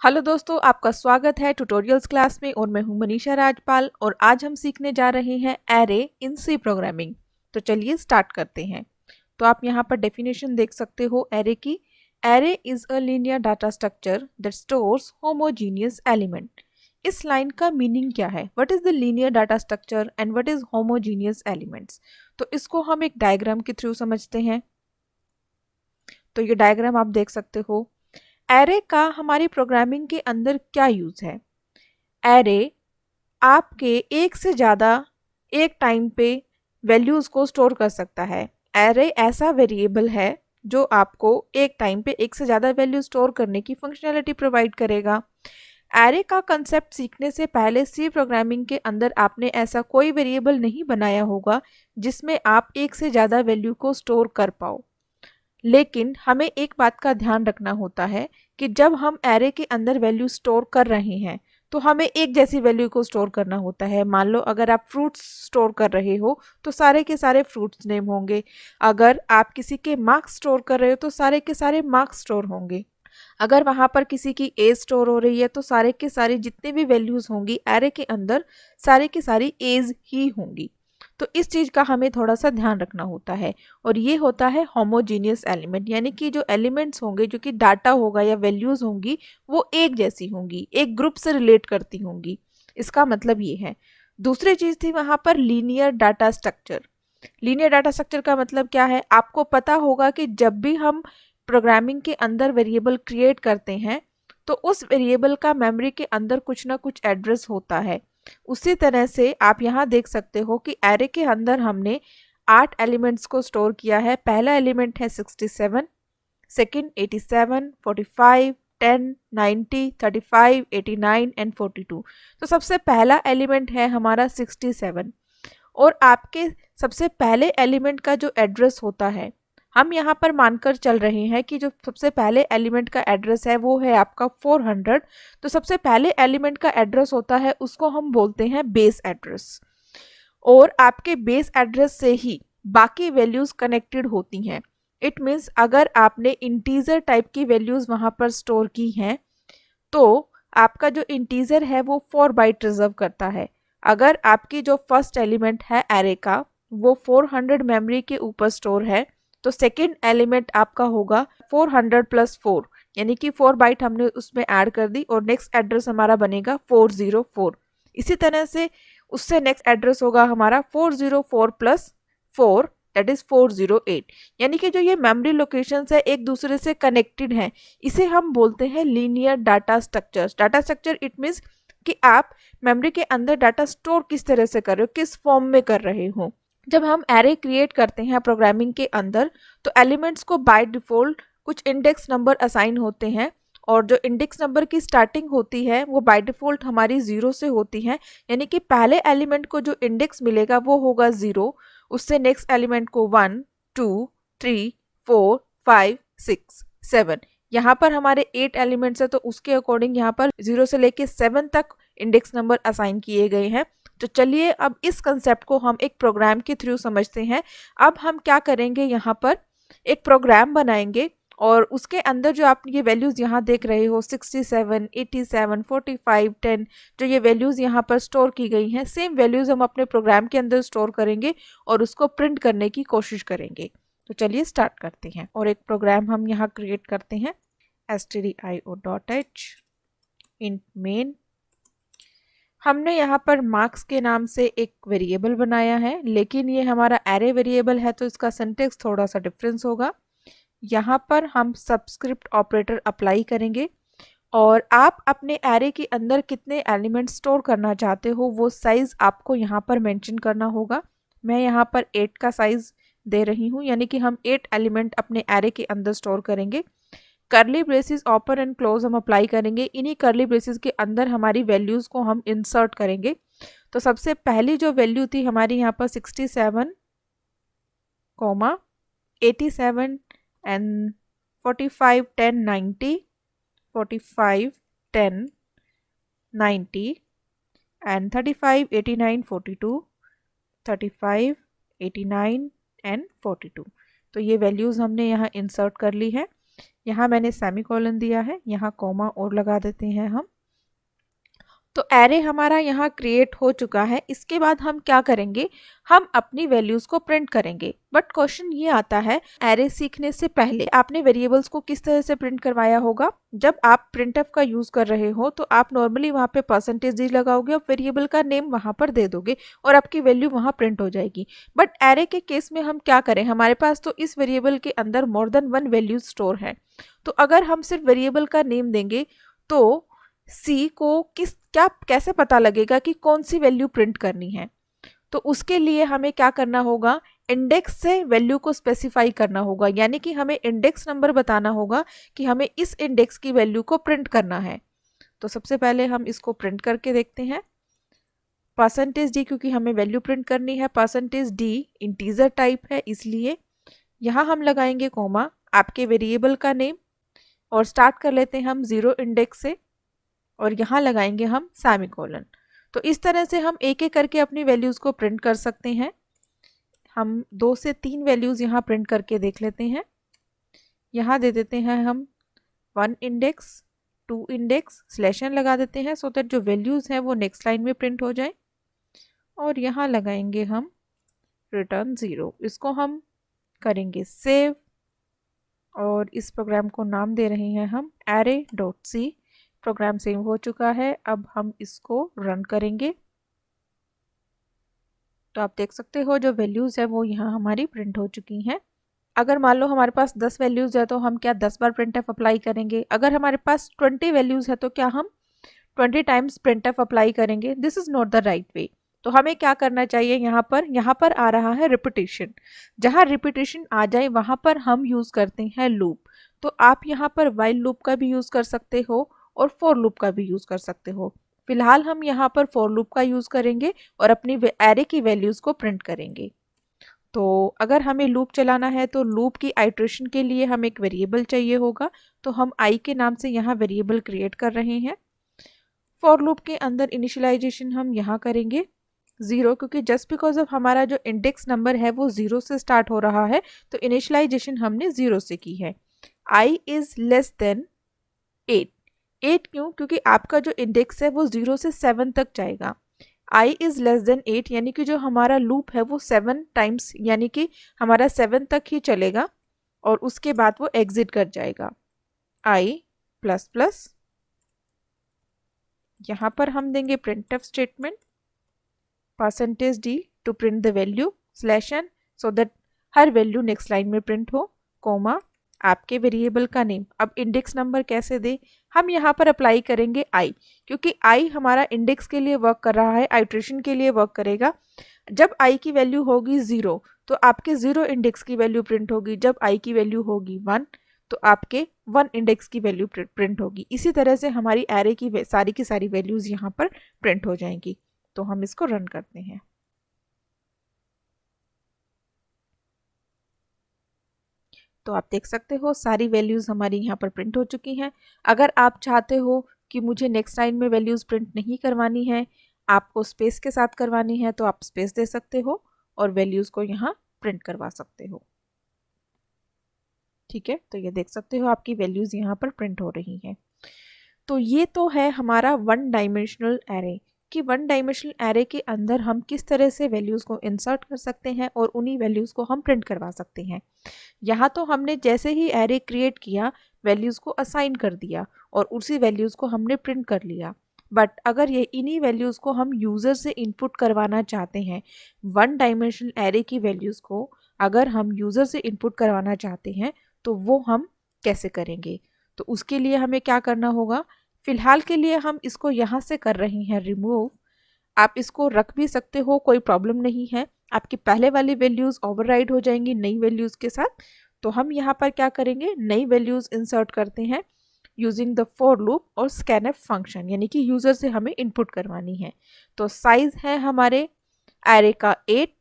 Hello दोस्तों, आपका स्वागत है ट्यूटोरियल्स क्लास में और मैं हूं मनीषा राजपाल और आज हम सीखने जा रहे हैं एरे इन सी प्रोग्रामिंग। तो चलिए स्टार्ट करते हैं। तो आप यहां पर डेफिनेशन देख सकते हो एरे की। Array is a linear data structure that stores homogeneous element. इस लाइन का मीनिंग क्या है? What is the linear data structure and what is homogeneous elements? तो इसको हम एक डायग्राम के थ्रू समझते हैं। तो ये डायग्राम आप देख सकते हो। एरे का हमारी प्रोग्रामिंग के अंदर क्या यूज है? एरे आपके एक से ज़्यादा एक टाइम पे वैल्यूज़ को स्टोर कर सकता है। एरे ऐसा वेरिएबल है जो आपको एक टाइम पे एक से ज़्यादा वैल्यू स्टोर करने की फंक्शनैलिटी प्रोवाइड करेगा। एरे का कंसेप्ट सीखने से पहले सी प्रोग्रामिंग के अंदर आपने ऐसा कोई वेरिएबल नहीं बनाया होगा जिसमें आप एक से ज़्यादा वैल्यू को स्टोर कर पाओ। लेकिन हमें एक बात का ध्यान रखना होता है कि जब हम एरे के अंदर वैल्यू स्टोर कर रहे हैं तो हमें एक जैसी वैल्यू को स्टोर करना होता है। मान लो अगर आप फ्रूट्स स्टोर कर रहे हो तो सारे के सारे फ्रूट्स नेम होंगे। अगर आप किसी के मार्क्स स्टोर कर रहे हो तो सारे के सारे मार्क्स स्टोर होंगे। अगर वहाँ पर किसी की एज स्टोर हो रही है तो सारे के सारे जितने भी वैल्यूज़ होंगी एरे के अंदर सारे की सारी एज ही होंगी। तो इस चीज़ का हमें थोड़ा सा ध्यान रखना होता है और ये होता है होमोजीनियस एलिमेंट, यानी कि जो एलिमेंट्स होंगे, जो कि डाटा होगा या वैल्यूज़ होंगी, वो एक जैसी होंगी, एक ग्रुप से रिलेट करती होंगी। इसका मतलब ये है। दूसरी चीज़ थी वहाँ पर linear data structure. Linear data structure का मतलब क्या है? आपको पता होगा कि जब भी हम प्रोग्रामिंग के अंदर वेरिएबल क्रिएट करते हैं तो उस वेरिएबल का मेमोरी के अंदर कुछ ना कुछ एड्रेस होता है। उसी तरह से आप यहाँ देख सकते हो कि एरे के अंदर हमने 8 एलिमेंट्स को स्टोर किया है। पहला एलिमेंट है 67, सेकंड 87, 45, 10, 90, 35, 89 एंड 42। तो सबसे पहला एलिमेंट है हमारा 67 और आपके सबसे पहले एलिमेंट का जो एड्रेस होता है, हम यहाँ पर मानकर चल रहे हैं कि जो सबसे पहले एलिमेंट का एड्रेस है वो है आपका 400। तो सबसे पहले एलिमेंट का एड्रेस होता है उसको हम बोलते हैं बेस एड्रेस और आपके बेस एड्रेस से ही बाकी वैल्यूज़ कनेक्टेड होती हैं। इट मीन्स अगर आपने इंटीजर टाइप की वैल्यूज़ वहाँ पर स्टोर की हैं तो आपका जो इंटीजर है वो 4 बाइट रिजर्व करता है। अगर आपकी जो फर्स्ट एलिमेंट है एरे का वो 400 मेमोरी के ऊपर स्टोर है तो सेकंड एलिमेंट आपका होगा 400 प्लस 4, यानी कि 4 बाइट हमने उसमें ऐड कर दी और नेक्स्ट एड्रेस हमारा बनेगा 404। इसी तरह से उससे नेक्स्ट एड्रेस होगा हमारा 404 प्लस 4 दैट इज 408। यानी कि जो ये मेमोरी लोकेशंस है एक दूसरे से कनेक्टेड हैं। इसे हम बोलते हैं linear data structures. Data structure it means कि आप मेमोरी के अंदर डाटा स्टोर किस तरह से कर रहे हो, किस फॉर्म में कर रहे हो। जब हम एरे क्रिएट करते हैं प्रोग्रामिंग के अंदर तो एलिमेंट्स को बाय डिफॉल्ट कुछ इंडेक्स नंबर असाइन होते हैं और जो इंडेक्स नंबर की स्टार्टिंग होती है वो बाय डिफॉल्ट हमारी 0 से होती है। यानी कि पहले एलिमेंट को जो इंडेक्स मिलेगा वो होगा 0, उससे नेक्स्ट एलिमेंट को 1, 2, 3, 4, 5, 6, 7। यहाँ पर हमारे 8 एलिमेंट्स है तो उसके अकॉर्डिंग यहाँ पर 0 से लेके 7 तक इंडेक्स नंबर असाइन किए गए हैं। तो चलिए अब इस कंसेप्ट को हम एक प्रोग्राम के थ्रू समझते हैं। अब हम क्या करेंगे, यहाँ पर एक प्रोग्राम बनाएंगे और उसके अंदर जो आप ये वैल्यूज़ यहाँ देख रहे हो 67, 87, 45, 10, जो ये वैल्यूज़ यहाँ पर स्टोर की गई हैं, सेम वैल्यूज़ हम अपने प्रोग्राम के अंदर स्टोर करेंगे और उसको प्रिंट करने की कोशिश करेंगे। तो चलिए स्टार्ट करते हैं और एक प्रोग्राम हम यहाँ क्रिएट करते हैं stdio.h int main। हमने यहाँ पर मार्क्स के नाम से एक वेरिएबल बनाया है, लेकिन ये हमारा एरे वेरिएबल है तो इसका सिंटैक्स थोड़ा सा डिफरेंस होगा। यहाँ पर हम सबस्क्रिप्ट ऑपरेटर अप्लाई करेंगे और आप अपने एरे के अंदर कितने एलिमेंट स्टोर करना चाहते हो वो साइज़ आपको यहाँ पर मेंशन करना होगा। मैं यहाँ पर 8 का साइज़ दे रही हूँ, यानी कि हम 8 एलिमेंट अपने एरे के अंदर स्टोर करेंगे। करली ब्रेसेस ओपन एंड क्लोज हम अप्लाई करेंगे। इन्हीं करली ब्रेसेस के अंदर हमारी वैल्यूज़ को हम इंसर्ट करेंगे। तो सबसे पहली जो वैल्यू थी हमारी यहाँ पर 67, 87 एंड 45, 10, 90, 45, 10, 90 एंड 35, 89, 42, 35, 89 एंड 42। तो ये वैल्यूज़ हमने यहाँ इंसर्ट कर ली है। यहाँ मैंने सेमीकोलन दिया है, यहाँ कॉमा और लगा देते हैं हम। तो एरे हमारा यहाँ क्रिएट हो चुका है। इसके बाद हम क्या करेंगे, हम अपनी वैल्यूज को प्रिंट करेंगे। बट क्वेश्चन ये आता है, एरे सीखने से पहले आपने वेरिएबल्स को किस तरह से प्रिंट करवाया होगा। जब आप प्रिंटफ का यूज कर रहे हो तो आप नॉर्मली वहाँ पे % लगाओगे और वेरिएबल का नेम वहाँ पर दे दोगे और आपकी वैल्यू वहाँ प्रिंट हो जाएगी। बट एरे के केस में हम क्या करें, हमारे पास तो इस वेरिएबल के अंदर मोर देन 1 वैल्यू स्टोर है। तो अगर हम सिर्फ वेरिएबल का नेम देंगे तो सी को क्या कैसे पता लगेगा कि कौन सी वैल्यू प्रिंट करनी है। तो उसके लिए हमें क्या करना होगा, इंडेक्स से वैल्यू को स्पेसिफाई करना होगा, यानी कि हमें इंडेक्स नंबर बताना होगा कि हमें इस इंडेक्स की वैल्यू को प्रिंट करना है। तो सबसे पहले हम इसको प्रिंट करके देखते हैं। %d क्योंकि हमें वैल्यू प्रिंट करनी है, %d इंटीजर टाइप है, इसलिए यहाँ हम लगाएंगे कॉमा, आपके वेरिएबल का नेम, और स्टार्ट कर लेते हैं हम 0 इंडेक्स से, और यहाँ लगाएंगे हम सेमीकोलन। तो इस तरह से हम एक एक करके अपनी वैल्यूज़ को प्रिंट कर सकते हैं। हम 2 से 3 वैल्यूज़ यहाँ प्रिंट करके देख लेते हैं। यहाँ दे देते हैं हम 1 इंडेक्स, 2 इंडेक्स, /n लगा देते हैं सो दैट जो वैल्यूज़ हैं वो नेक्स्ट लाइन में प्रिंट हो जाए, और यहाँ लगाएंगे हम रिटर्न 0। इसको हम करेंगे सेव, और इस प्रोग्राम को नाम दे रहे हैं हम array.c। प्रोग्राम सेव हो चुका है। अब हम इसको रन करेंगे तो आप देख सकते हो जो वैल्यूज़ है वो यहाँ हमारी प्रिंट हो चुकी हैं। अगर मान लो हमारे पास 10 वैल्यूज़ है तो हम क्या 10 बार प्रिंटफ अप्लाई करेंगे। अगर हमारे पास 20 वैल्यूज़ है तो क्या हम 20 टाइम्स प्रिंटफ अप्लाई करेंगे। This is not the right way. तो हमें क्या करना चाहिए, यहाँ पर आ रहा है रिपीटेशन। जहाँ रिपीटेशन आ जाए वहाँ पर हम यूज़ करते हैं लूप। तो आप यहाँ पर वाइल लूप का भी यूज़ कर सकते हो और फॉर लूप का भी यूज़ कर सकते हो। फिलहाल हम यहाँ पर फॉर लूप का यूज़ करेंगे और अपनी एरे की वैल्यूज़ को प्रिंट करेंगे। तो अगर हमें लूप चलाना है तो लूप की आइट्रेशन के लिए हम एक वेरिएबल चाहिए होगा, तो हम आई के नाम से यहाँ वेरिएबल क्रिएट कर रहे हैं। फॉर लूप के अंदर इनिशियलाइजेशन हम यहाँ करेंगे 0, क्योंकि जस्ट बिकॉज ऑफ हमारा जो इंडेक्स नंबर है वो 0 से स्टार्ट हो रहा है तो इनिशियलाइजेशन हमने 0 से की है। I is less than 8। 8 क्यों, क्योंकि आपका जो इंडेक्स है वो 0 से 7 तक जाएगा। आई इज़ लेस देन 8 यानी कि जो हमारा लूप है वो 7 टाइम्स यानी कि हमारा 7 तक ही चलेगा और उसके बाद वो एग्जिट कर जाएगा। आई प्लस प्लस, यहाँ पर हम देंगे printf statement, %d to print the value, /n so that हर वैल्यू नेक्स्ट लाइन में प्रिंट हो, कॉमा आपके वेरिएबल का नेम। अब इंडेक्स नंबर कैसे दे, हम यहाँ पर अप्लाई करेंगे आई, क्योंकि आई हमारा इंडेक्स के लिए वर्क कर रहा है, आइट्रेशन के लिए वर्क करेगा। जब आई की वैल्यू होगी 0 तो आपके 0 इंडेक्स की वैल्यू प्रिंट होगी। जब आई की वैल्यू होगी 1 तो आपके 1 इंडेक्स की वैल्यू प्रिंट होगी। इसी तरह से हमारी एरे की सारी वैल्यूज़ यहाँ पर प्रिंट हो जाएंगी। तो हम इसको रन करते हैं। तो आप देख सकते हो सारी वैल्यूज़ हमारी यहाँ पर प्रिंट हो चुकी हैं। अगर आप चाहते हो कि मुझे नेक्स्ट लाइन में वैल्यूज़ प्रिंट नहीं करवानी है, आपको स्पेस के साथ करवानी है, तो आप स्पेस दे सकते हो और वैल्यूज़ को यहाँ प्रिंट करवा सकते हो। ठीक है, तो ये देख सकते हो आपकी वैल्यूज़ यहाँ पर प्रिंट हो रही हैं। तो ये तो है हमारा 1 डायमेंशनल एरे कि 1 डायमेंशनल एरे के अंदर हम किस तरह से वैल्यूज़ को इंसर्ट कर सकते हैं और उन्हीं वैल्यूज़ को हम प्रिंट करवा सकते हैं। यहाँ तो हमने जैसे ही एरे क्रिएट किया वैल्यूज़ को असाइन कर दिया और उसी वैल्यूज़ को हमने प्रिंट कर लिया। बट अगर ये इन्हीं वैल्यूज़ को हम यूज़र से इनपुट करवाना चाहते हैं, 1 डायमेंशनल एरे की वैल्यूज़ को अगर हम यूज़र से इनपुट करवाना चाहते हैं तो वो हम कैसे करेंगे। तो उसके लिए हमें क्या करना होगा, फ़िलहाल के लिए हम इसको यहाँ से कर रहे हैं रिमूव। आप इसको रख भी सकते हो, कोई प्रॉब्लम नहीं है। आपकी पहले वाली वैल्यूज़ ओवरराइड हो जाएंगी नई वैल्यूज़ के साथ। तो हम यहाँ पर क्या करेंगे, नई वैल्यूज़ इंसर्ट करते हैं यूजिंग द फॉर लूप और स्कैनफ फंक्शन, यानी कि यूज़र से हमें इनपुट करवानी है। तो साइज़ है हमारे एरे का 8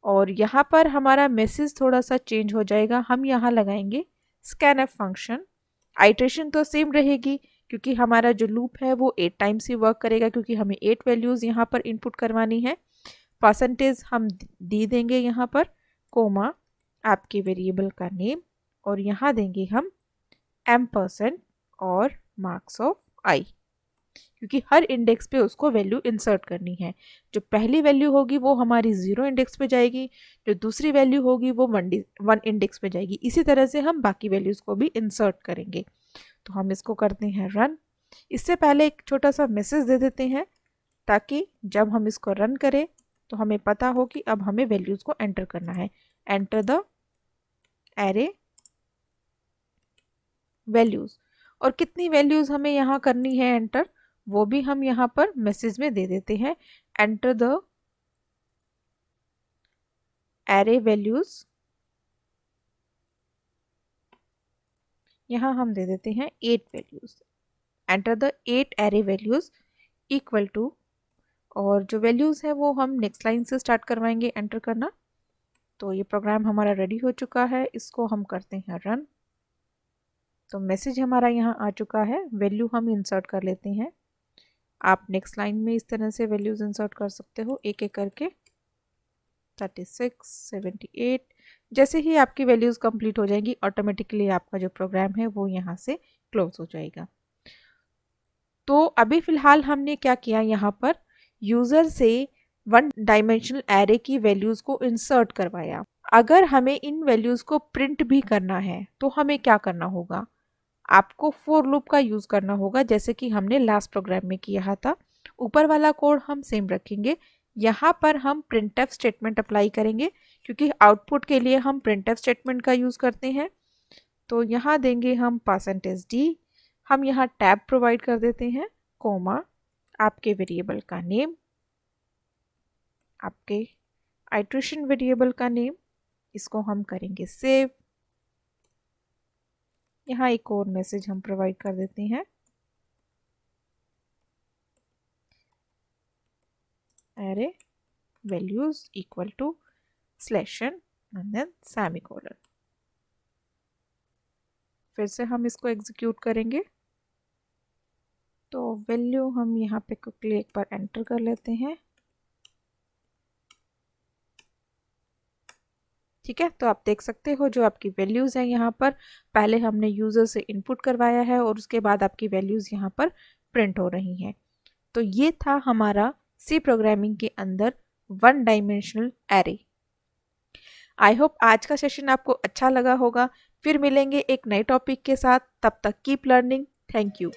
और यहाँ पर हमारा मैसेज थोड़ा सा चेंज हो जाएगा। हम यहाँ लगाएंगे स्कैनफ फंक्शन। आइट्रेशन तो सेम रहेगी क्योंकि हमारा जो लूप है वो 8 टाइम्स ही वर्क करेगा, क्योंकि हमें 8 वैल्यूज़ यहाँ पर इनपुट करवानी है। % हम दी देंगे यहाँ पर, कोमा आपके वेरिएबल का नेम, और यहाँ देंगे हम एम्परसेंड और मार्क्स ऑफ आई, क्योंकि हर इंडेक्स पे उसको वैल्यू इंसर्ट करनी है। जो पहली वैल्यू होगी वो हमारी 0 इंडेक्स पे जाएगी, जो दूसरी वैल्यू होगी वो 1 इंडेक्स पे जाएगी। इसी तरह से हम बाकी वैल्यूज़ को भी इंसर्ट करेंगे। तो हम इसको करते हैं रन। इससे पहले एक छोटा सा मैसेज दे देते हैं ताकि जब हम इसको रन करें तो हमें पता हो कि अब हमें वैल्यूज़ को एंटर करना है। एंटर द एरे वैल्यूज़, और कितनी वैल्यूज़ हमें यहाँ करनी है एंटर वो भी हम यहाँ पर मैसेज में दे देते हैं। एंटर द एरे वैल्यूज़, यहाँ हम दे देते हैं 8 values. Enter the 8 array values equal to, और जो वैल्यूज़ है वो हम नेक्स्ट लाइन से स्टार्ट करवाएंगे एंटर करना। तो ये प्रोग्राम हमारा रेडी हो चुका है, इसको हम करते हैं रन। तो मैसेज हमारा यहाँ आ चुका है, वैल्यू हम इंसर्ट कर लेते हैं। आप नेक्स्ट लाइन में इस तरह से वैल्यूज़ इंसर्ट कर सकते हो एक एक करके। 36, 78, जैसे ही आपकी वैल्यूज़ कंप्लीट हो जाएंगी ऑटोमेटिकली आपका जो प्रोग्राम है वो यहाँ से क्लोज हो जाएगा। तो अभी फ़िलहाल हमने क्या किया, यहाँ पर यूज़र से 1 डायमेंशनल एरे की वैल्यूज़ को इंसर्ट करवाया। अगर हमें इन वैल्यूज़ को प्रिंट भी करना है तो हमें क्या करना होगा, आपको फॉर लूप का यूज़ करना होगा, जैसे कि हमने लास्ट प्रोग्राम में किया था। ऊपर वाला कोड हम सेम रखेंगे, यहाँ पर हम प्रिंटफ स्टेटमेंट अप्लाई करेंगे क्योंकि आउटपुट के लिए हम प्रिंटफ स्टेटमेंट का यूज़ करते हैं। तो यहाँ देंगे हम %d, हम यहाँ टैब प्रोवाइड कर देते हैं, कोमा, आपके वेरिएबल का नेम, आपके आइट्रेशन वेरिएबल का नेम, इसको हम करेंगे सेव। यहाँ एक और मैसेज हम प्रोवाइड कर देते हैं, array values equal to slash n and then semicolon. फिर से हम इसको एग्जीक्यूट करेंगे। तो वैल्यू हम यहाँ पे क्विकली एक बार एंटर कर लेते हैं। ठीक है, तो आप देख सकते हो जो आपकी वैल्यूज़ हैं यहाँ पर, पहले हमने यूज़र से इनपुट करवाया है और उसके बाद आपकी वैल्यूज़ यहाँ पर प्रिंट हो रही हैं। तो ये था हमारा सी प्रोग्रामिंग के अंदर 1 डायमेंशनल एरे। आई होप आज का सेशन आपको अच्छा लगा होगा। फिर मिलेंगे एक नए टॉपिक के साथ, तब तक कीप लर्निंग। Thank you.